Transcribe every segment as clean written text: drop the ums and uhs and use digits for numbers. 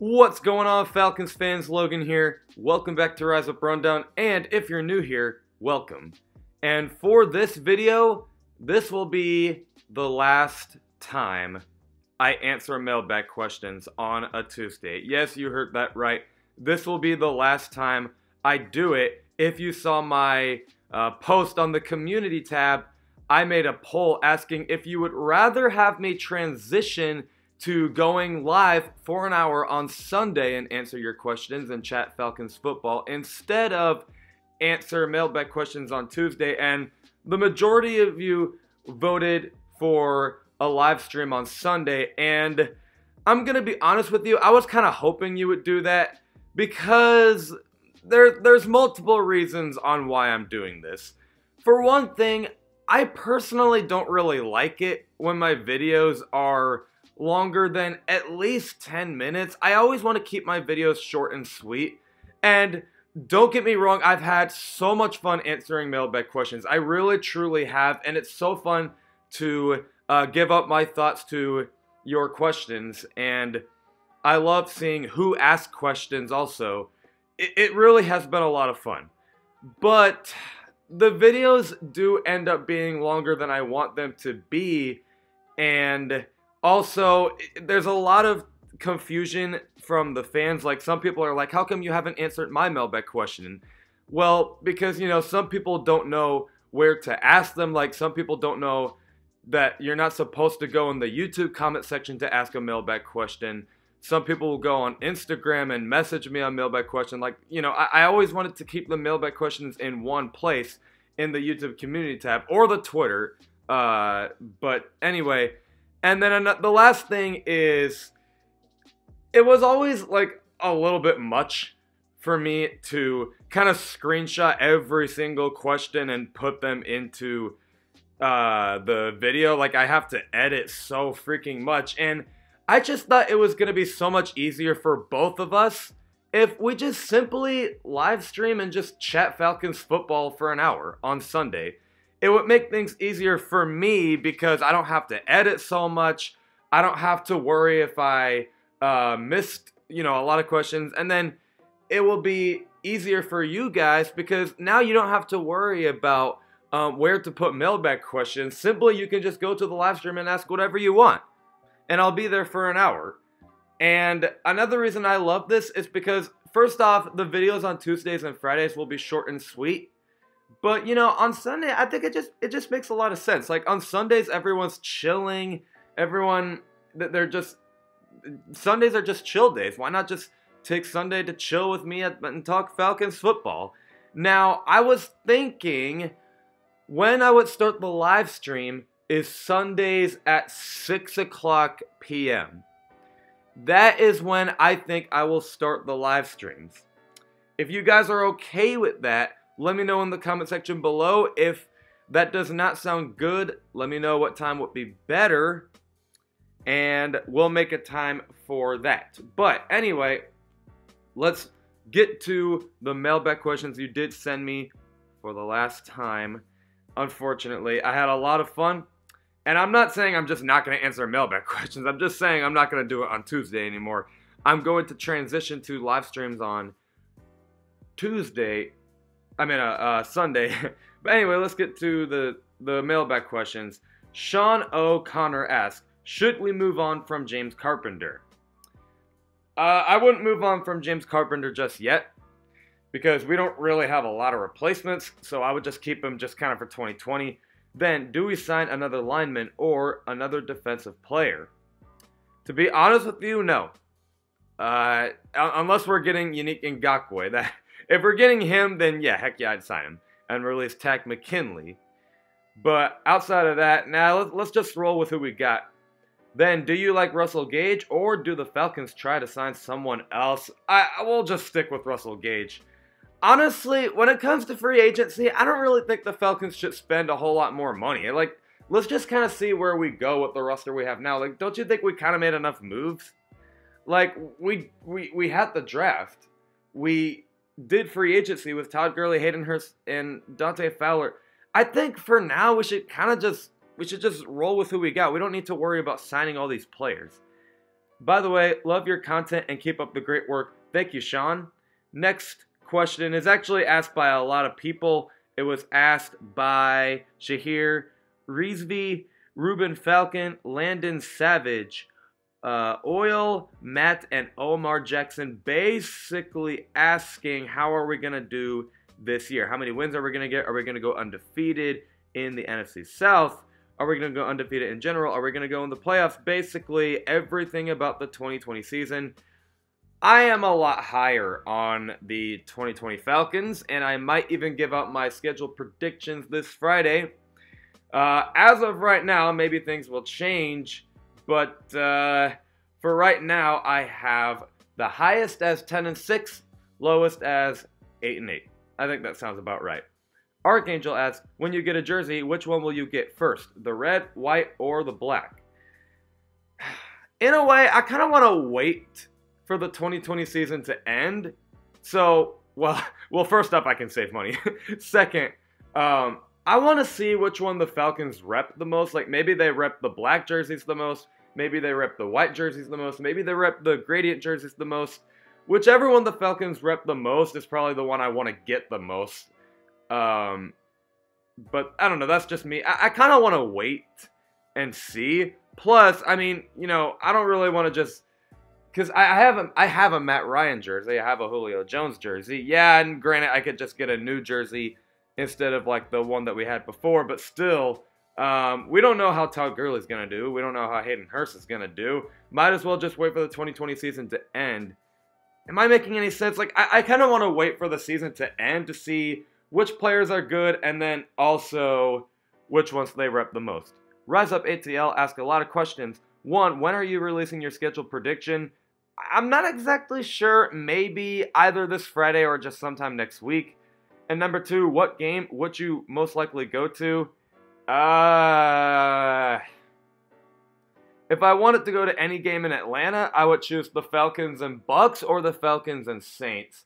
What's going on, Falcons fans? Logan here. Welcome back to Rise Up Rundown, and if you're new here, welcome. And for this video, this will be the last time I answer mailbag questions on a Tuesday. Yes, you heard that right. This will be the last time I do it. If you saw my post on the community tab, I made a poll asking if you would rather have me transition to going live for an hour on Sunday and answer your questions and chat Falcons football instead of answer mailbag questions on Tuesday. And the majority of you voted for a live stream on Sunday. And I'm going to be honest with you, I was kind of hoping you would do that because there's multiple reasons on why I'm doing this. For one thing, I personally don't really like it when my videos are longer than at least 10 minutes. I always want to keep my videos short and sweet. And don't get me wrong, I've had so much fun answering mailbag questions. I really, truly have. And it's so fun to give up my thoughts to your questions. And I love seeing who asks questions also. It really has been a lot of fun. But the videos do end up being longer than I want them to be. And also, there's a lot of confusion from the fans. Like, some people are like, how come you haven't answered my mailbag question? Well, because, you know, some people don't know where to ask them. Like, some people don't know that you're not supposed to go in the YouTube comment section to ask a mailbag question. Some people will go on Instagram and message me on mailbag question. Like, you know, I always wanted to keep the mailbag questions in one place in the YouTube community tab or the Twitter. But anyway. And then the last thing is, it was always like a little bit much for me to kind of screenshot every single question and put them into the video. Like, I have to edit so freaking much. And I just thought it was going to be so much easier for both of us if we just simply live stream and just chat Falcons football for an hour on Sunday. It would make things easier for me because I don't have to edit so much. I don't have to worry if I missed, you know, a lot of questions. And then it will be easier for you guys because now you don't have to worry about where to put mailbag questions. Simply, you can just go to the live stream and ask whatever you want. And I'll be there for an hour. And another reason I love this is because, first off, the videos on Tuesdays and Fridays will be short and sweet. But, you know, on Sunday, I think it just makes a lot of sense. Like, on Sundays, everyone's chilling. Sundays are just chill days. Why not just take Sunday to chill with me and talk Falcons football? Now, I was thinking when I would start the live stream is Sundays at 6 o'clock p.m. That is when I think I will start the live streams. If you guys are okay with that, let me know in the comment section below. If that does not sound good, let me know what time would be better, and we'll make a time for that. But anyway, let's get to the mailbag questions you did send me for the last time. Unfortunately, I had a lot of fun, and I'm not saying I'm just not going to answer mailbag questions. I'm just saying I'm not going to do it on Tuesday anymore. I'm going to transition to live streams on Sunday. But anyway, let's get to the mailbag questions. Sean O'Connor asks, should we move on from James Carpenter? I wouldn't move on from James Carpenter just yet because we don't really have a lot of replacements, so I would just keep him just kind of for 2020. Then, do we sign another lineman or another defensive player? To be honest with you, no. Unless we're getting Unique Ngakoue. If we're getting him, then yeah, heck yeah, I'd sign him and release Takk McKinley. But outside of that, now let's just roll with who we got. Then, do you like Russell Gage, or do the Falcons try to sign someone else? I will just stick with Russell Gage. Honestly, when it comes to free agency, I don't really think the Falcons should spend a whole lot more money. Like, let's just kind of see where we go with the roster we have now. Like, don't you think we kind of made enough moves? Like, we had the draft. We did free agency with Todd Gurley, Hayden Hurst, and Dante Fowler. I think for now we should just roll with who we got. We don't need to worry about signing all these players. By the way, love your content and keep up the great work. Thank you, Sean. Next question is actually asked by a lot of people. It was asked by Shahir Reese, Ruben Falcon, Landon Savage, Oil, Matt, and Omar Jackson, basically asking how are we going to do this year? How many wins are we going to get? Are we going to go undefeated in the NFC South? Are we going to go undefeated in general? Are we going to go in the playoffs? Basically, everything about the 2020 season. I am a lot higher on the 2020 Falcons, and I might even give out my schedule predictions this Friday. As of right now, maybe things will change, but for right now, I have the highest as 10-6, lowest as 8-8. I think that sounds about right. Archangel asks, when you get a jersey, which one will you get first? The red, white, or the black? In a way, I kind of want to wait for the 2020 season to end. So, well, first up, I can save money. Second, I want to see which one the Falcons rep the most. Like, maybe they rep the black jerseys the most. Maybe they rep the white jerseys the most. Maybe they rep the gradient jerseys the most. Whichever one the Falcons rep the most is probably the one I want to get the most. But I don't know, that's just me. I kind of want to wait and see. Plus, I mean, you know, I don't really want to just, because I have a Matt Ryan jersey, I have a Julio Jones jersey. Yeah, and granted, I could just get a new jersey instead of like the one that we had before, but still, we don't know how Todd Gurley's going to do. We don't know how Hayden Hurst is going to do. Might as well just wait for the 2020 season to end. Am I making any sense? Like, I kind of want to wait for the season to end to see which players are good, and then also which ones they rep the most. Up ATL asks a lot of questions. One, when are you releasing your schedule prediction? I'm not exactly sure. Maybe either this Friday or just sometime next week. And number two, what game would you most likely go to? If I wanted to go to any game in Atlanta, I would choose the Falcons and Bucs or the Falcons and Saints.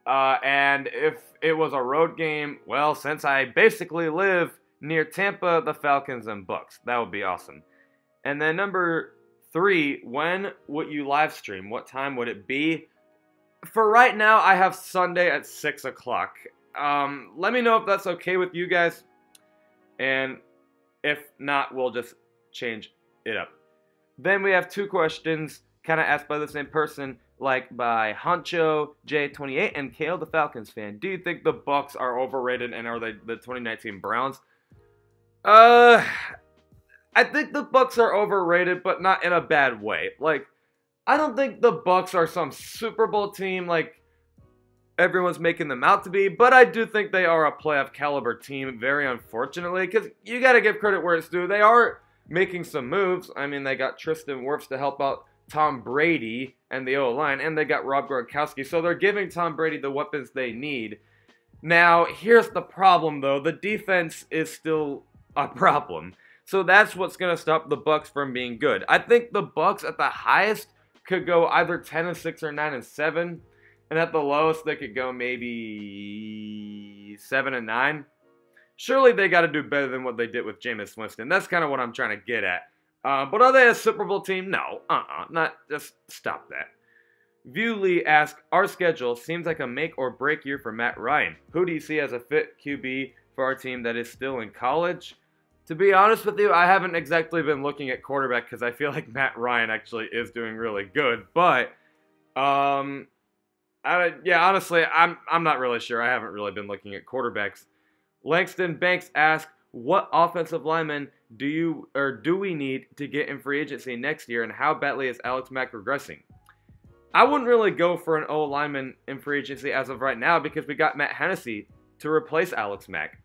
And if it was a road game, well, since I basically live near Tampa, the Falcons and Bucs. That would be awesome. And then number three, when would you live stream? What time would it be? For right now, I have Sunday at 6 o'clock. Let me know if that's okay with you guys. And if not, we'll just change it up. Then we have two questions kind of asked by the same person, like by Honcho J28 and Kale the Falcons fan. Do you think the Bucs are overrated, and are they the 2019 Browns? I think the Bucs are overrated, but not in a bad way. Like, I don't think the Bucs are some Super Bowl team like everyone's making them out to be, but I do think they are a playoff caliber team, very unfortunately, because you got to give credit where it's due. They are making some moves. I mean, they got Tristan Wirfs to help out Tom Brady and the O-line, and they got Rob Gronkowski, so they're giving Tom Brady the weapons they need. Now, here's the problem, though. The defense is still a problem. So that's what's going to stop the Bucs from being good. I think the Bucs at the highest could go either 10-6 or 9-7, and at the lowest they could go maybe 7-9. Surely they got to do better than what they did with Jameis Winston. That's kind of what I'm trying to get at. But are they a Super Bowl team? No. Not. Just stop that. Viewlee asks, our schedule seems like a make or break year for Matt Ryan. Who do you see as a fit QB for our team that is still in college? To be honest with you, I haven't exactly been looking at quarterback because I feel like Matt Ryan actually is doing really good. But, honestly, I'm not really sure. I haven't really been looking at quarterbacks. Langston Banks asks, what offensive lineman do we need to get in free agency next year, and how badly is Alex Mack regressing? I wouldn't really go for an O lineman in free agency as of right now because we got Matt Hennessy to replace Alex Mack.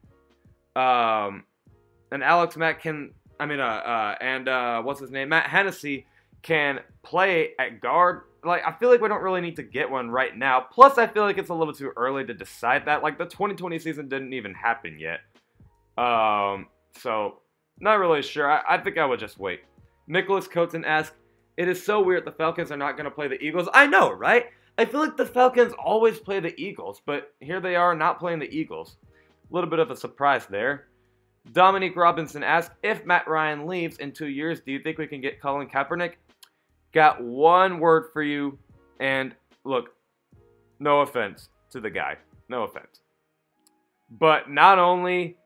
And Alex Mack what's his name? Matt Hennessy can play at guard. Like, I feel like we don't really need to get one right now. Plus, I feel like it's a little too early to decide that. Like, the 2020 season didn't even happen yet. So, not really sure. I think I would just wait. Nicholas Coaten asks, it is so weird the Falcons are not going to play the Eagles. I know, right? I feel like the Falcons always play the Eagles, but here they are not playing the Eagles. A little bit of a surprise there. Dominique Robinson asks, if Matt Ryan leaves in 2 years, do you think we can get Colin Kaepernick? got one word for you. And look, no offense to the guy. No offense. But not only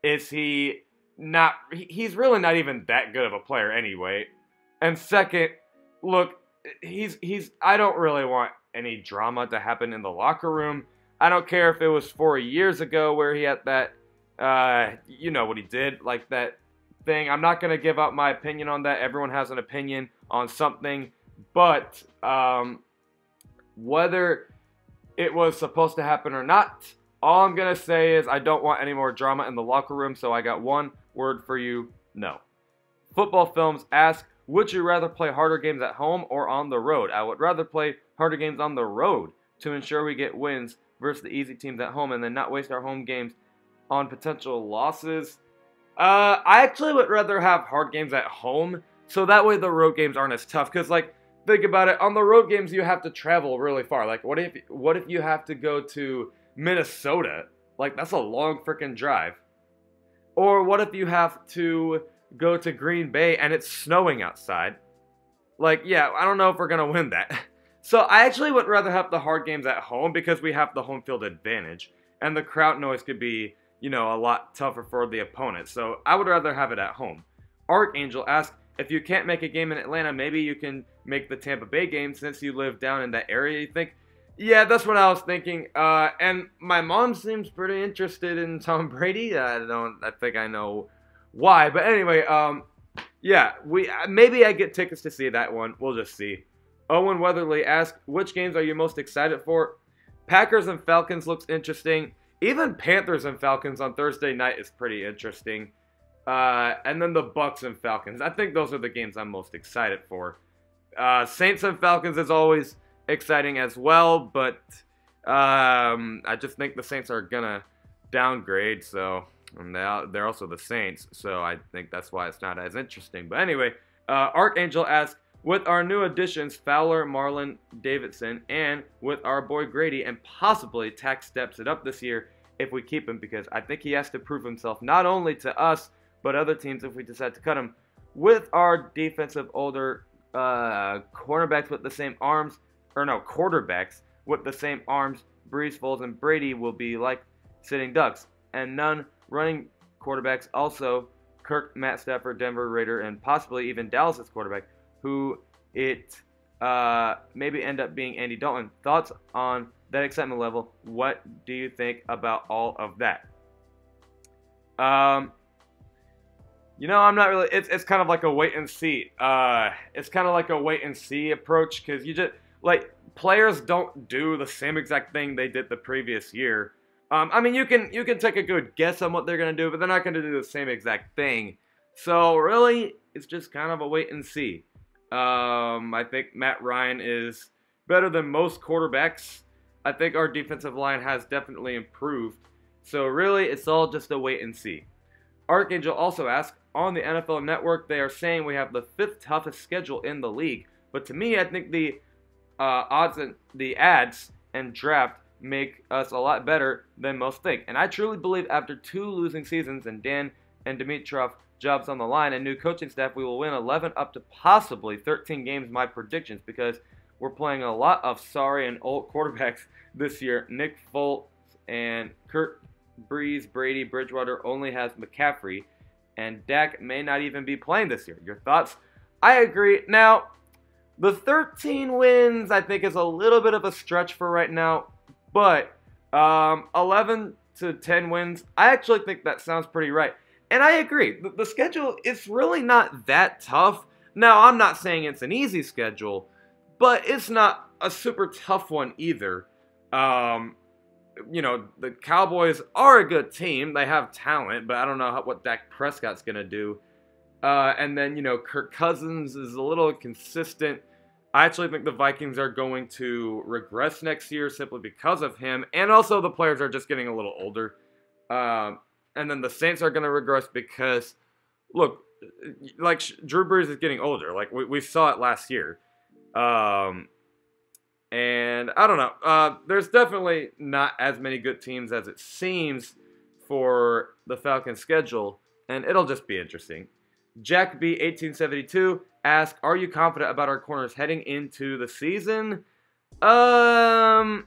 is he not, he's really not even that good of a player anyway. And second, look, I don't really want any drama to happen in the locker room. I don't care if it was 4 years ago where he had that, you know what he did, like that thing. I'm not going to give out my opinion on that. Everyone has an opinion on something. But whether it was supposed to happen or not, all I'm going to say is I don't want any more drama in the locker room, so I got one word for you: no. Football Films asks, would you rather play harder games at home or on the road? I would rather play harder games on the road to ensure we get wins versus the easy teams at home and then not waste our home games on potential losses. I actually would rather have hard games at home, so that way the road games aren't as tough. Because, like, think about it. On the road games, you have to travel really far. Like, what if you have to go to Minnesota? Like, that's a long freaking drive. Or what if you have to go to Green Bay and it's snowing outside? Like, yeah, I don't know if we're going to win that. So I actually would rather have the hard games at home because we have the home field advantage. And the crowd noise could be, you know, a lot tougher for the opponent. So I would rather have it at home. Archangel asks, if you can't make a game in Atlanta, maybe you can make the Tampa Bay game since you live down in that area, you think? Yeah, that's what I was thinking. And my mom seems pretty interested in Tom Brady. I think I know why. But anyway, yeah, maybe I get tickets to see that one. We'll just see. Owen Weatherly asks, which games are you most excited for? Packers and Falcons looks interesting. Even Panthers and Falcons on Thursday night is pretty interesting. And then the Bucs and Falcons. I think those are the games I'm most excited for. Saints and Falcons is always exciting as well, but I just think the Saints are gonna downgrade, so and they're also the Saints, so I think that's why it's not as interesting. But anyway, Archangel asks, with our new additions, Fowler, Marlon, Davidson, and with our boy Grady, and possibly Tack steps it up this year if we keep him, because I think he has to prove himself not only to us, but other teams if we decide to cut him. With our defensive older cornerbacks with the same arms, quarterbacks with the same arms, Breeze, Foles, and Brady will be like sitting ducks. And none running quarterbacks also, Kirk, Matt Stafford, Denver Raider, and possibly even Dallas's quarterback, who it maybe end up being Andy Dalton. Thoughts on that excitement level? What do you think about all of that? You know, I'm not really, it's kind of like a wait and see. It's kind of like a wait and see approach, because you just, like, players don't do the same exact thing they did the previous year. I mean, you can take a good guess on what they're going to do, but they're not going to do the same exact thing. So, really, it's just kind of a wait and see. I think Matt Ryan is better than most quarterbacks. I think our defensive line has definitely improved. So, really, it's all just a wait and see. Archangel also asks, on the NFL Network, they are saying we have the 5th toughest schedule in the league. But to me, I think the odds and the ads and draft make us a lot better than most think. And I truly believe after 2 losing seasons and Dan and Dimitrov jobs on the line and new coaching staff, we will win 11 up to possibly 13 games, my predictions, because we're playing a lot of sorry and old quarterbacks this year. Nick Foles and Kurt Breeze, Brady, Bridgewater only has McCaffrey, and Dak may not even be playing this year. Your thoughts? I agree. Now, the 13 wins I think is a little bit of a stretch for right now, but 11 to 10 wins, I actually think that sounds pretty right. And I agree. The schedule is really not that tough. Now, I'm not saying it's an easy schedule, but it's not a super tough one either. You know, the Cowboys are a good team. They have talent, but I don't know what Dak Prescott's going to do. And then, you know, Kirk Cousins is a little inconsistent. I actually think the Vikings are going to regress next year simply because of him. And also the players are just getting a little older. And then the Saints are going to regress because, look, like Drew Brees is getting older. Like we saw it last year. And I don't know. There's definitely not as many good teams as it seems for the Falcons schedule. And it'll just be interesting. Jack B 1872 ask, are you confident about our corners heading into the season? I'm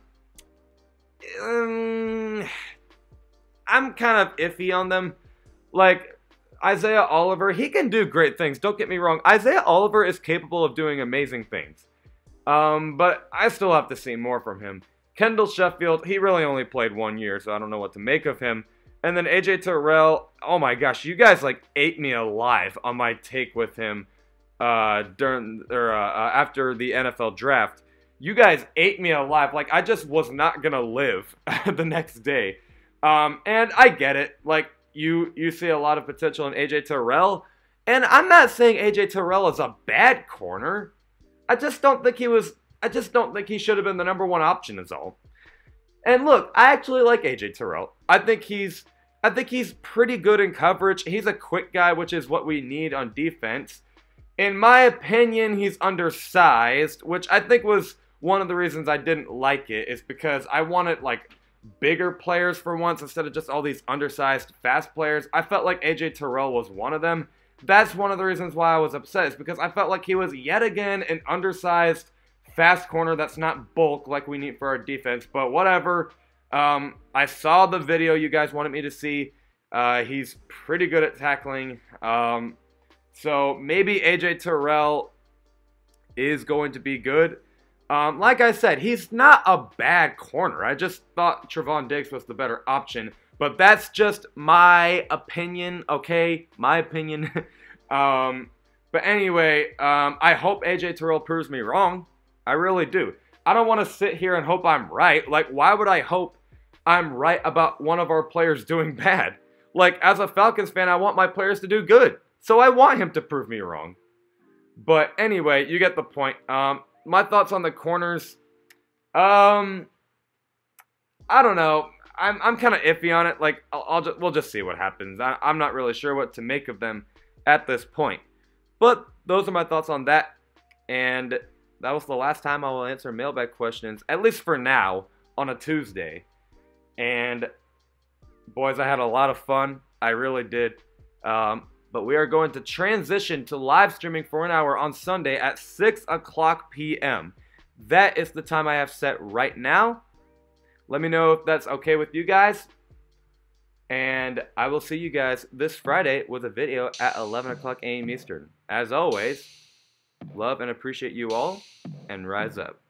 kind of iffy on them. Like, Isaiah Oliver, he can do great things. Don't get me wrong. Isaiah Oliver is capable of doing amazing things. But I still have to see more from him. Kendall Sheffield, he really only played 1 year, so I don't know what to make of him. And then AJ Terrell, oh my gosh, you guys like ate me alive on my take with him after the NFL draft. You guys ate me alive. Like, I just was not gonna live the next day. And I get it. Like, you see a lot of potential in AJ Terrell, and I'm not saying AJ Terrell is a bad corner. I just don't think he should have been the number one option is all. And look, I actually like AJ Terrell. I think he's pretty good in coverage. He's a quick guy, which is what we need on defense. In my opinion, he's undersized, which I think was one of the reasons I didn't like it, is because I wanted like bigger players for once instead of just all these undersized fast players. I felt like AJ Terrell was one of them. That's one of the reasons why I was upset, is because I felt like he was yet again an undersized fast corner that's not bulk like we need for our defense. But whatever. I saw the video you guys wanted me to see. He's pretty good at tackling. So maybe AJ Terrell is going to be good. Like I said, he's not a bad corner. I just thought Trevon Diggs was the better option. But that's just my opinion, okay? My opinion. But anyway, I hope AJ Terrell proves me wrong. I really do. I don't want to sit here and hope I'm right. Like, why would I hope I'm right about one of our players doing bad? Like, as a Falcons fan, I want my players to do good. So I want him to prove me wrong. But anyway, you get the point. My thoughts on the corners. I don't know. I'm kind of iffy on it. Like, we'll just see what happens. I'm not really sure what to make of them at this point. But those are my thoughts on that. And that was the last time I will answer mailbag questions, at least for now, on a Tuesday. And boys, I had a lot of fun. I really did. But we are going to transition to live streaming for an hour on Sunday at 6 o'clock p.m. That is the time I have set right now. Let me know if that's okay with you guys. And I will see you guys this Friday with a video at 11 o'clock a.m. Eastern. As always, love and appreciate you all, and rise up.